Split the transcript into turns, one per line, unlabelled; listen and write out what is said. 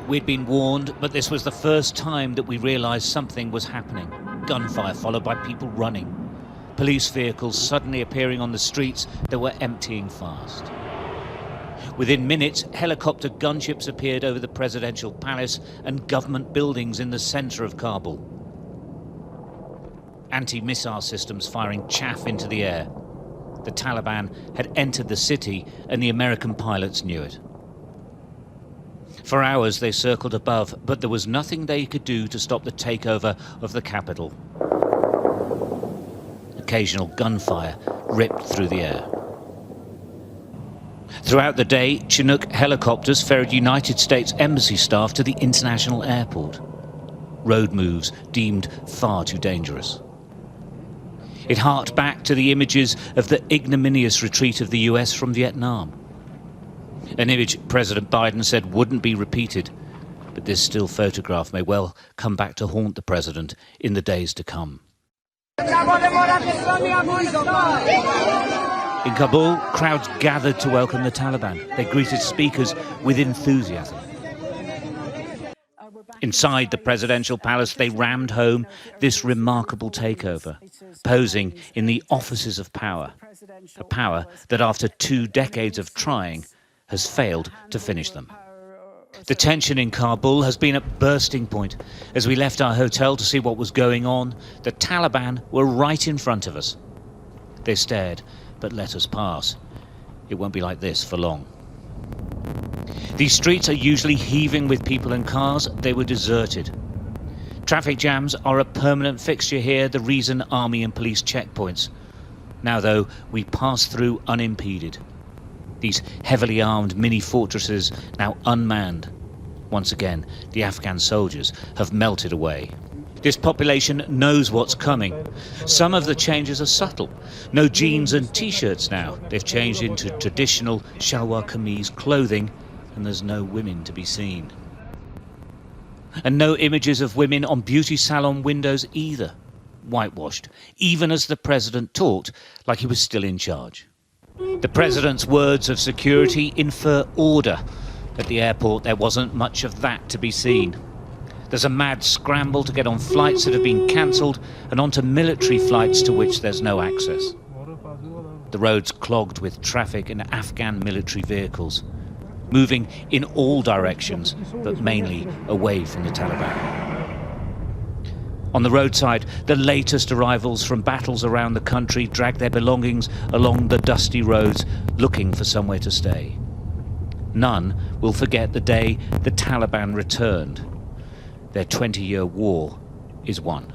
We'd been warned, but this was the first time that we realised something was happening. Gunfire followed by people running. Police vehicles suddenly appearing on the streets that were emptying fast. Within minutes, helicopter gunships appeared over the presidential palace and government buildings in the centre of Kabul. Anti-missile systems firing chaff into the air. The Taliban had entered the city and the American pilots knew it. For hours they circled above, but there was nothing they could do to stop the takeover of the capital. Occasional gunfire ripped through the air. Throughout the day, Chinook helicopters ferried United States Embassy staff to the international airport. Road moves deemed far too dangerous. It harked back to the images of the ignominious retreat of the US from Vietnam. An image President Biden said wouldn't be repeated, but this still photograph may well come back to haunt the president in the days to come. In Kabul, crowds gathered to welcome the Taliban. They greeted speakers with enthusiasm. Inside the presidential palace, they rammed home this remarkable takeover, posing in the offices of power, a power that after 2 decades of trying has failed to finish them. The tension in Kabul has been at bursting point. As we left our hotel to see what was going on, the Taliban were right in front of us. They stared, but let us pass. It won't be like this for long. These streets are usually heaving with people and cars. They were deserted. Traffic jams are a permanent fixture here, the reason army and police checkpoints. Now, though, we pass through unimpeded. These heavily armed mini-fortresses now unmanned. Once again, the Afghan soldiers have melted away. This population knows what's coming. Some of the changes are subtle. No jeans and t-shirts now. They've changed into traditional shalwar kameez clothing, and there's no women to be seen. And no images of women on beauty salon windows either. Whitewashed, even as the president talked like he was still in charge. The president's words of security infer order. At the airport, there wasn't much of that to be seen. There's a mad scramble to get on flights that have been cancelled and onto military flights to which there's no access. The roads clogged with traffic and Afghan military vehicles, moving in all directions, but mainly away from the Taliban. On the roadside, the latest arrivals from battles around the country drag their belongings along the dusty roads, looking for somewhere to stay. None will forget the day the Taliban returned. Their 20-year war is won.